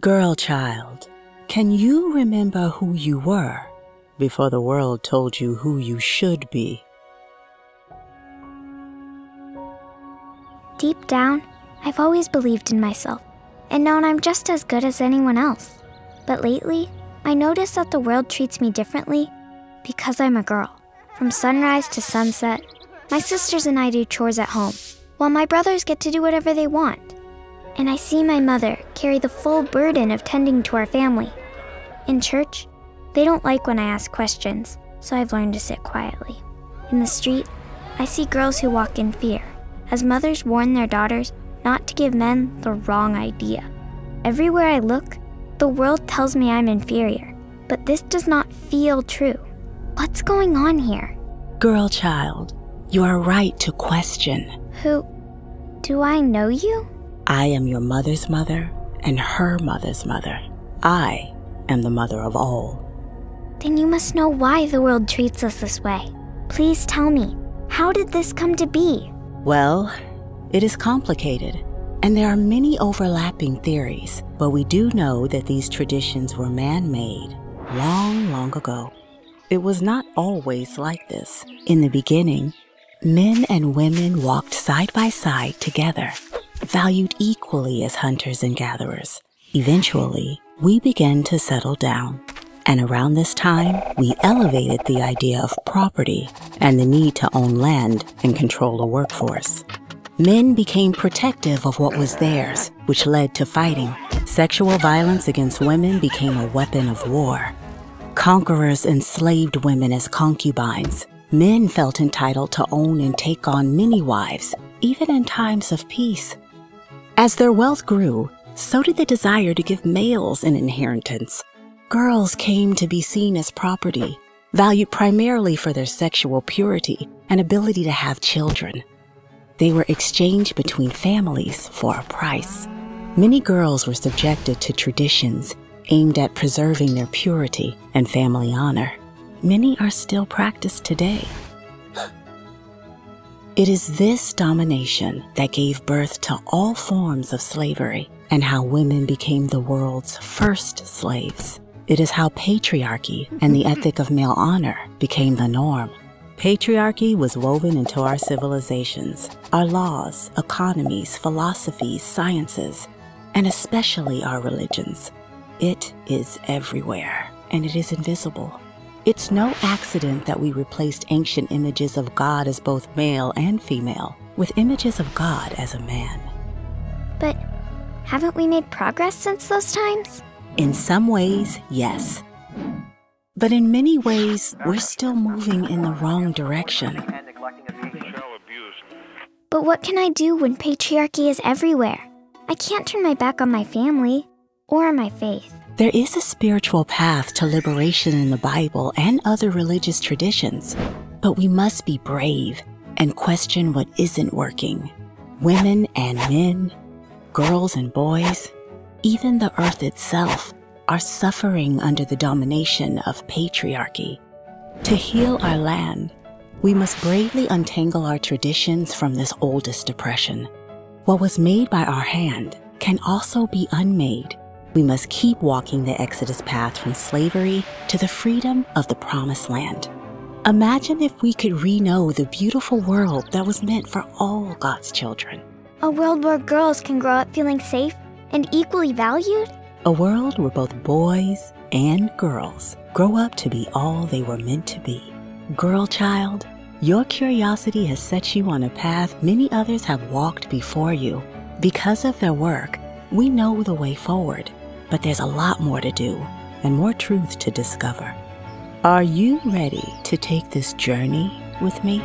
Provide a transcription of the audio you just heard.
Girl child, can you remember who you were before the world told you who you should be? Deep down, I've always believed in myself and known I'm just as good as anyone else. But lately, I notice that the world treats me differently because I'm a girl. From sunrise to sunset, my sisters and I do chores at home, while my brothers get to do whatever they want. And I see my mother carry the full burden of tending to our family. In church, they don't like when I ask questions, so I've learned to sit quietly. In the street, I see girls who walk in fear, as mothers warn their daughters not to give men the wrong idea. Everywhere I look, the world tells me I'm inferior, but this does not feel true. What's going on here? Girl child, you are right to question. Who? Do I know you? I am your mother's mother and her mother's mother. I am the mother of all. Then you must know why the world treats us this way. Please tell me, how did this come to be? Well, it is complicated, and there are many overlapping theories, but we do know that these traditions were man-made long, long ago. It was not always like this. In the beginning, men and women walked side by side together, valued equally as hunters and gatherers. Eventually, we began to settle down. And around this time, we elevated the idea of property and the need to own land and control a workforce. Men became protective of what was theirs, which led to fighting. Sexual violence against women became a weapon of war. Conquerors enslaved women as concubines. Men felt entitled to own and take on many wives, even in times of peace. As their wealth grew, so did the desire to give males an inheritance. Girls came to be seen as property, valued primarily for their sexual purity and ability to have children. They were exchanged between families for a price. Many girls were subjected to traditions aimed at preserving their purity and family honor. Many are still practiced today. It is this domination that gave birth to all forms of slavery and how women became the world's first slaves. It is how patriarchy and the ethic of male honor became the norm. Patriarchy was woven into our civilizations, our laws, economies, philosophies, sciences, and especially our religions. It is everywhere, and it is invisible. It's no accident that we replaced ancient images of God as both male and female with images of God as a man. But haven't we made progress since those times? In some ways, yes. But in many ways, we're still moving in the wrong direction. But what can I do when patriarchy is everywhere? I can't turn my back on my family or my faith. There is a spiritual path to liberation in the Bible and other religious traditions, but we must be brave and question what isn't working. Women and men, girls and boys, even the earth itself are suffering under the domination of patriarchy. To heal our land, we must bravely untangle our traditions from this oldest oppression. What was made by our hand can also be unmade. We must keep walking the Exodus path from slavery to the freedom of the Promised Land. Imagine if we could re-know the beautiful world that was meant for all God's children. A world where girls can grow up feeling safe and equally valued? A world where both boys and girls grow up to be all they were meant to be. Girl child, your curiosity has set you on a path many others have walked before you. Because of their work, we know the way forward, but there's a lot more to do and more truth to discover. Are you ready to take this journey with me?